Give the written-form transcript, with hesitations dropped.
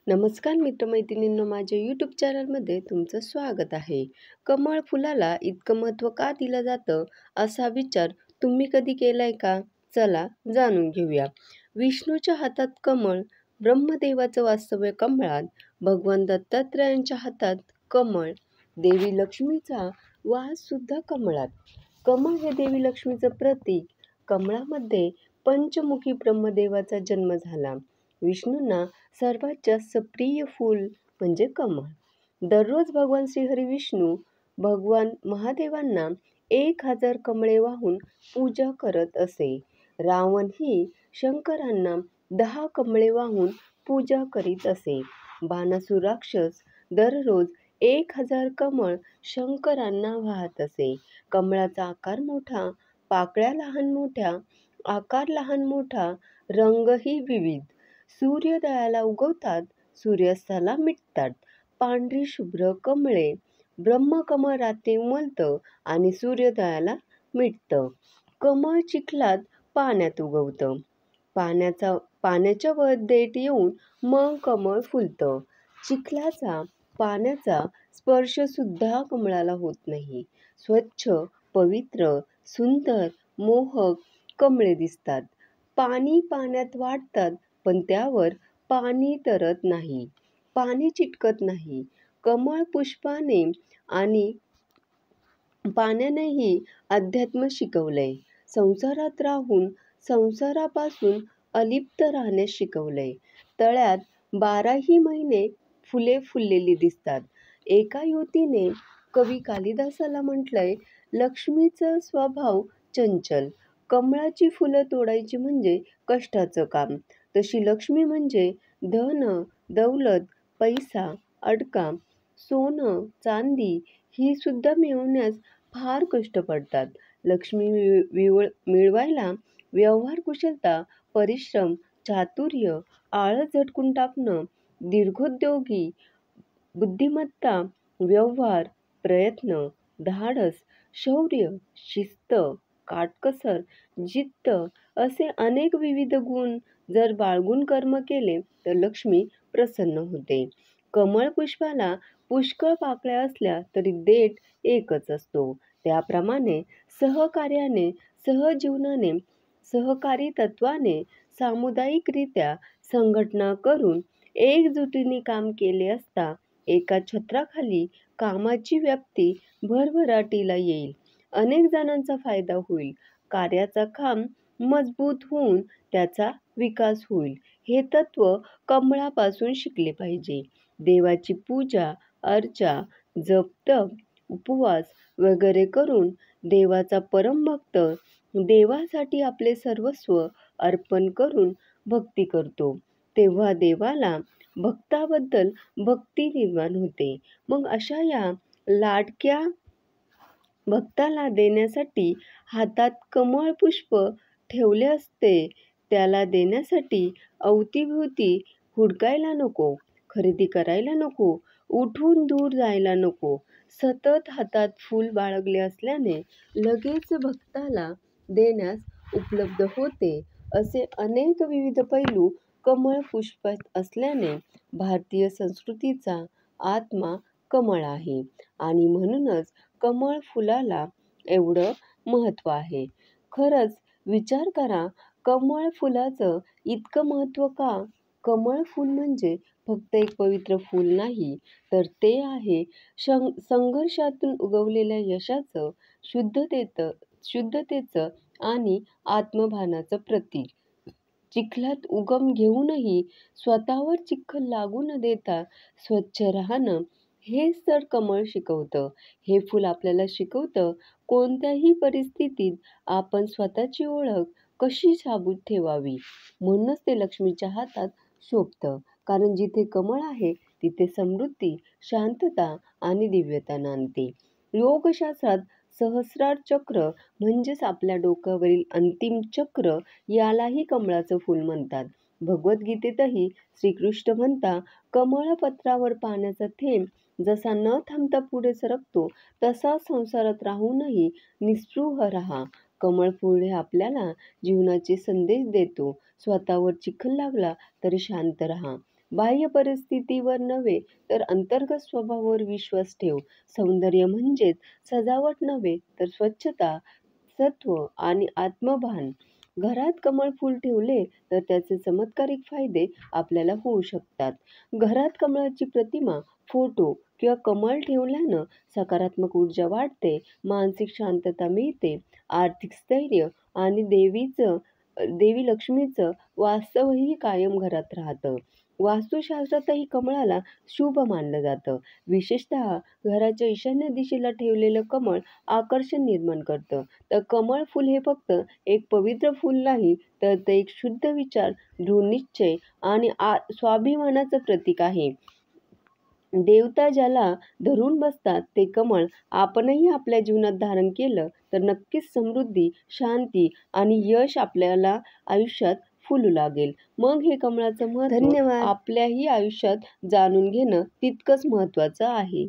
नमस्कार मित्रमैत्रिणींनो, माझ्या यूट्यूब चॅनलमध्ये तुमचं स्वागत आहे. कमळ फुलाला इतकं महत्त्व का दिलं जातं, असा विचार तुम्ही कधी केलाय का? चला जाणून घेऊया. विष्णूच्या हातात कमळ, ब्रह्मदेवाचं वास्तव्य कमळात, भगवान दत्तात्रयांच्या हातात कमळ, देवी लक्ष्मीचा वाससुद्धा कमळात. कमळ हे देवी लक्ष्मीचं प्रतीक. कमळामध्ये पंचमुखी ब्रह्मदेवाचा जन्म झाला. विष्णूंना सर्वात जास्त प्रिय फूल म्हणजे कमळ. दररोज भगवान श्रीहरी विष्णू भगवान महादेवांना 1000 कमळे वाहून पूजा करत असे. रावण ही शंकरांना 10 कमळे वाहून पूजा करीत असे. बाणासूर राक्षस दररोज 1000 कमळ शंकरांना वाहत असे. कमळाचा आकार मोठा, पाकळ्या लहान मोठ्या, आकार लहान मोठा, रंगही विविध. सूर्योदयाला उगवतात, सूर्यास्ताला मिटतात. पांढरी शुभ्र कमळे. ब्रह्मकमळ रात्री उमलतं आणि सूर्योदयाला मिटतं. कमळ चिखलात, पाण्यात उगवतं. पाण्याच्या वर देठ येऊन मग कमळ फुलतं. चिखलाचा, पाण्याचा स्पर्शसुद्धा कमळाला होत नाही. स्वच्छ, पवित्र, सुंदर, मोहक कमळे दिसतात. पाणी पाण्यात वाढतात, पण त्यावर पाणी तरत नाही, पाणी चिटकत नाही. कमळ पुष्पाने आणि पाण्यानेही अध्यात्म शिकवलंय. संसारात राहून संसारापासून अलिप्त राहण्यास शिकवलंय. तळ्यात 12ही महिने फुले फुललेली दिसतात. एका युवतीने कवी कालिदासाला म्हटलंय, लक्ष्मीचा स्वभाव चंचल. कमळाची फुलं तोडायची म्हणजे कष्टाचं काम. तशी लक्ष्मी म्हणजे धन, दौलत, पैसा, अडका, सोनं, चांदी ही सुद्धा मिळवण्यास फार कष्ट पडतात. लक्ष्मी मिळवायला व्यवहार कुशलता, परिश्रम, चातुर्य, आळस झटकून टाकणं, दीर्घोद्योगी, बुद्धिमत्ता, व्यवहार, प्रयत्न, धाडस, शौर्य, शिस्त, काटकसर, जिद्द असे अनेक विविध गुण जर बाळगून कर्म केले तर लक्ष्मी प्रसन्न होते. कमळ पुष्पाला पुष्कळ पाकळ्या असल्या तरी देठ एकच असतो. त्याप्रमाणे सहकार्याने, सहजीवनाने, सहकारी तत्वाने, सामुदायिकरित्या संघटना करून एकजुटीने काम केले असता एका छत्राखाली कामाची व्याप्ती भरभराटीला येईल. अनेक जणांचा फायदा होईल. कार्याचा खांब मजबूत होऊन त्याचा विकास होईल. हे तत्व कमळापासून शिकले पाहिजे. देवाची पूजा, अर्चा, जप तप, उपवास वगैरे करून देवाचा परमभक्त देवासाठी आपले सर्वस्व अर्पण करून भक्ती करतो. तेव्हा देवाला भक्ताबद्दल भक्ती निर्माण होते. मग अशा या लाडक्या भक्ताला देण्यासाठी हातात कमळ पुष्प ठेवले असते. त्याला देण्यासाठी अवतीभोवती हुडकायला नको, खरेदी करायला नको, उठून दूर जायला नको. सतत हातात फूल बाळगले असल्याने लगेच भक्ताला देण्यास उपलब्ध होते. असे अनेक विविध पैलू कमळ पुष्पात असल्याने भारतीय संस्कृतीचा आत्मा कमळ आहे आणि म्हणूनच कमळ फुलाला एवढं महत्त्व आहे. खरंच विचार करा, कमळ फुलाचं इतकं महत्त्व का? कमळ फूल म्हणजे फक्त एक पवित्र फूल नाही, तर ते आहे संघर्षातून उगवलेल्या यशाचं, शुद्धतेचं आणि आत्मभानाचं प्रतीक. चिखलात उगम घेऊनही स्वतःवर चिखल लागू न देता स्वच्छ राहणं, हेच तर कमळ शिकवतं. हे फूल आपल्याला शिकवतं, कोणत्याही परिस्थितीत आपण स्वतःची ओळख कशी साबूत ठेवावी. म्हणूनच ते लक्ष्मीच्या हातात शोभतं. कारण जिथे कमळ आहे तिथे समृद्धी, शांतता आणि दिव्यता नांदते. योगशास्त्रात सहस्रार चक्र म्हणजेच आपल्या डोक्यावरील अंतिम चक्र यालाही कमळाचं फूल म्हणतात. भगवद्गीतेतही श्रीकृष्ण म्हणता, कमळपत्रावर पाण्याचा थेंब जसा न थांबता पुढे सरकतो तसा संसारात राहूनही निस्पृह राहा. कमळ फूल हे आपल्याला जीवनाचे संदेश देतो. स्वतःवर चिखल लागला तरी शांत राहा. बाह्य परिस्थितीवर नव्हे तर अंतर्गत स्वभावावर विश्वास ठेव. सौंदर्य म्हणजेच सजावट नव्हे तर स्वच्छता, सत्व आणि आत्मभान. घरात कमळ फूल ठेवले तर त्याचे चमत्कारिक फायदे आपल्याला होऊ शकतात. घरात कमळाची प्रतिमा, फोटो किंवा कमळ ठेवल्यानं सकारात्मक ऊर्जा वाढते, मानसिक शांतता मिळते, आर्थिक स्थैर्य आणि देवी लक्ष्मीचं वास्तवही कायम घरात राहतं. वास्तुशास्त्रातही कमळाला शुभ मानलं जातं. विशेषतः घराच्या ईशान्य दिशेला ठेवलेलं कमळ आकर्षण निर्माण करतं. तर कमळ फूल हे फक्त एक पवित्र फूल नाही, तर ते एक शुद्ध विचार, दृढनिश्चय आणि स्वाभिमानाचं प्रतीक आहे. देवता ज्याला धरून बसतात ते कमळ आपणही आपल्या जीवनात धारण केलं तर नक्कीच समृद्धी, शांती आणि यश आपल्याला आयुष्यात फुलू लागेल. मग हे कमळाचं महत्त्व धन्यवाद. आपल्याही आयुष्यात जाणून घेणं तितकंच महत्त्वाचं आहे.